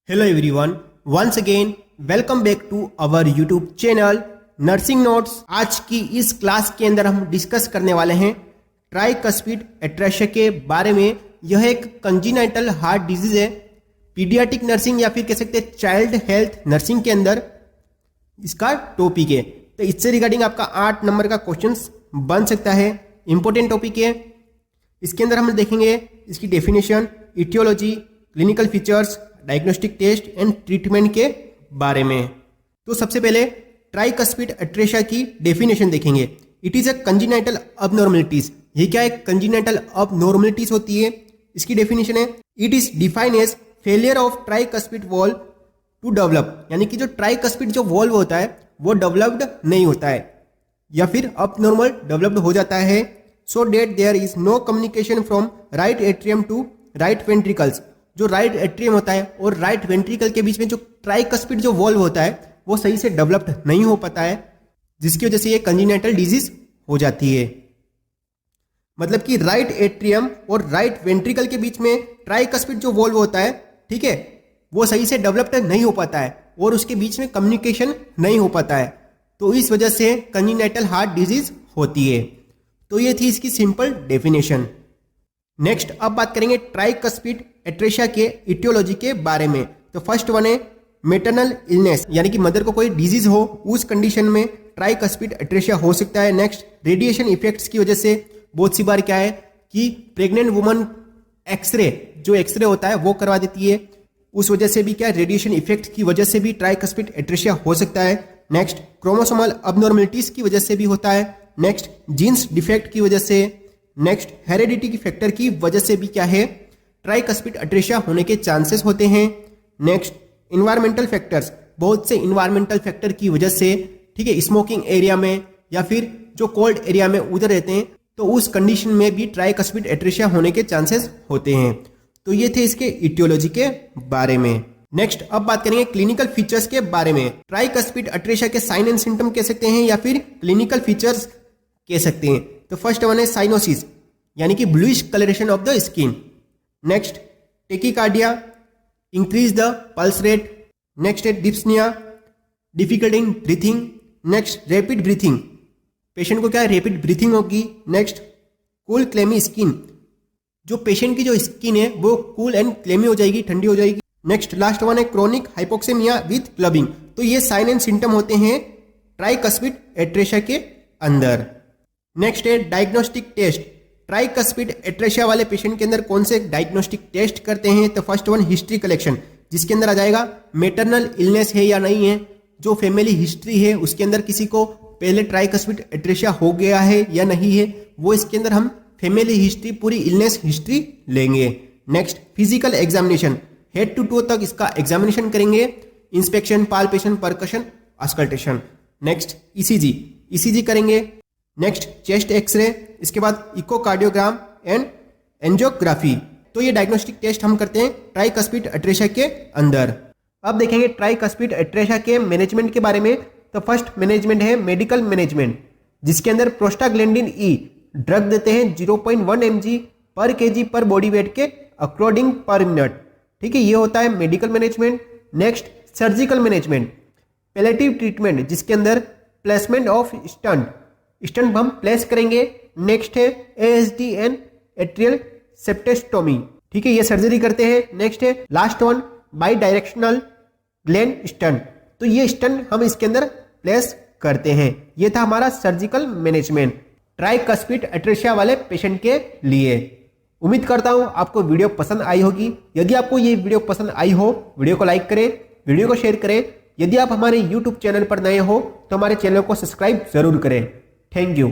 Hello everyone, once again welcome back to our YouTube channel nursing notes. आज की इस class के अंदर हम डिस्कस करने वाले हैं ट्राइकस्पिड एट्रेशिया के बारे में। यह एक कंजीनाइटल हार्ट डिजीज है। पीडियाट्रिक नर्सिंग या फिर कह सकते हैं चाइल्ड हेल्थ नर्सिंग के अंदर इसका टॉपिक है। तो इससे रिगार्डिंग आपका 8 नंबर का क्वेश्चन बन सकता है। इंपॉर्टेंट टॉपिक है। इसके अंदर हम देखेंगे इसकी definition, etiology, clinical features, diagnostic test and treatment के बारे में। तो सबसे पहले ट्राइकस्पिड एट्रेशिया की डेफिनेशन देखेंगे। It is a congenital abnormalities. ये क्या है? कंजीनाइटल अबनॉर्मलिटीज होती है। इसकी डेफिनेशन है, it is defined as failure of tricuspid valve to develop, यानी कि जो ट्राइकस्पिड जो वॉल्व होता है वो डेवलप्ड नहीं होता है या फिर अबनॉर्मल डेवलप्ड हो जाता है। So that there is no communication from right atrium to right ventricles. जो राइट एट्रियम होता है और राइट वेंट्रिकल के बीच में जो ट्राइकस्पिड जो वॉल्व होता है वो सही से डेवलप्ड नहीं हो पाता है, जिसकी वजह से ये कंजीनाइटल डिजीज हो जाती है। मतलब कि राइट एट्रियम और राइट वेंट्रिकल के बीच में ट्राइकस्पिड जो वॉल्व होता है, ठीक है, वो सही से डेवलप्ड नहीं हो पाता है और उसके बीच में कम्युनिकेशन नहीं हो पाता है। तो इस वजह से कंजीनाइटल हार्ट डिजीज होती है। तो ये थी इसकी सिंपल डेफिनेशन। नेक्स्ट अब बात करेंगे ट्राइकस्पिड एट्रेशिया के इटियोलॉजी के बारे में। तो फर्स्ट वन है मेटरनल इलनेस, यानी कि मदर को कोई डिजीज हो, उस कंडीशन में ट्राइकस्पिड एट्रेशिया हो सकता है। नेक्स्ट रेडिएशन इफेक्ट्स की वजह से बहुत सी बार क्या है कि प्रेग्नेंट वुमन एक्सरे होता है वो करवा देती है, उस वजह से भी क्या है, रेडिएशन इफेक्ट की वजह से भी ट्राइकस्पिड एट्रेशिया हो सकता है। नेक्स्ट क्रोमोसोमल अबनॉर्मलिटीज की वजह से भी होता है। नेक्स्ट जीन्स डिफेक्ट की वजह से। नेक्स्ट हेरेडिटी की फैक्टर की वजह से भी क्या है, ट्राइकस्पिड एट्रेशिया होने के चांसेस होते हैं। नेक्स्ट इन्वायरमेंटल फैक्टर्स, बहुत से इन्वायरमेंटल फैक्टर की वजह से, ठीक है, स्मोकिंग एरिया में या फिर जो कोल्ड एरिया में उधर रहते हैं तो उस कंडीशन में भी ट्राइकस्पिड एट्रेशिया होने के चांसेस होते हैं। तो ये थे इसके इटियोलॉजी के बारे में। नेक्स्ट अब बात करेंगे क्लिनिकल फीचर्स के बारे में। ट्राइकस्पिड एट्रेशिया के साइन एंड सिम्टम कह सकते हैं या फिर क्लिनिकल फीचर्स कह सकते हैं। तो फर्स्ट वन है साइनोसिस, यानी कि bluish coloration of the skin. Next tachycardia, increase the pulse rate. Next है dyspnoea, difficult in breathing. Next rapid breathing, patient को क्या है, रैपिड ब्रीथिंग होगी। नेक्स्ट कूल क्लेमी स्किन, जो पेशेंट की जो स्किन है वो कूल एंड क्लेमी हो जाएगी, ठंडी हो जाएगी। नेक्स्ट लास्ट वन है क्रोनिक हाइपोक्सेमिया विद क्लबिंग। तो ये साइन एंड सिम्टम होते हैं ट्राइकस्पिड एट्रेशिया के अंदर। नेक्स्ट है डायग्नोस्टिक टेस्ट। ट्राइकस्पिड एट्रेशिया वाले पेशेंट के अंदर कौन से डायग्नोस्टिक टेस्ट करते हैं? तो फर्स्ट वन हिस्ट्री कलेक्शन, जिसके अंदर आ जाएगा मेटरनल इलनेस है या नहीं है। जो फैमिली हिस्ट्री है उसके अंदर किसी को पहले ट्राइकस्पिड एट्रेशिया हो गया है या नहीं है, वो इसके अंदर हम फैमिली हिस्ट्री, पूरी इलनेस हिस्ट्री लेंगे। Next physical examination, head to toe तक इसका एग्जामिनेशन करेंगे, inspection, palpation, percussion, auscultation. Next ECG करेंगे। नेक्स्ट चेस्ट एक्सरे, इसके बाद इकोकार्डियोग्राम एंड एंजियोग्राफी। तो ये डायग्नोस्टिक टेस्ट हम करते हैं ट्राइकस्पिड एट्रेशिया के अंदर। अब देखेंगे ट्राइकस्पिड एट्रेशिया के मैनेजमेंट के बारे में। तो फर्स्ट मैनेजमेंट है मेडिकल मैनेजमेंट, जिसके अंदर प्रोस्टाग्लैंडिन ई ड्रग देते हैं 0.1 mg पर kg पर बॉडी वेट के अकॉर्डिंग पर मिनट, ठीक है, ये होता है medical management. Next surgical management, palliative treatment, जिसके अंदर प्लेसमेंट ऑफ स्टंट हम प्लेस करेंगे। नेक्स्ट है ASD एंड एट्रियल सेप्टेस्टोमी, ठीक है, ये सर्जरी करते हैं। नेक्स्ट है last one by directional gland stunt. तो ये स्टंट हम इसके अंदर प्लेस करते हैं। ये था हमारा सर्जिकल मैनेजमेंट ट्राइकस्पिड एट्रेशिया वाले पेशेंट के लिए। उम्मीद करता हूं आपको वीडियो पसंद आई होगी। यदि आपको ये वीडियो पसंद आई हो, वीडियो को लाइक करें, वीडियो को शेयर करें। यदि आप हमारे YouTube चैनल पर नए हो तो हमारे चैनल को सब्सक्राइब जरूर करें। Thank you.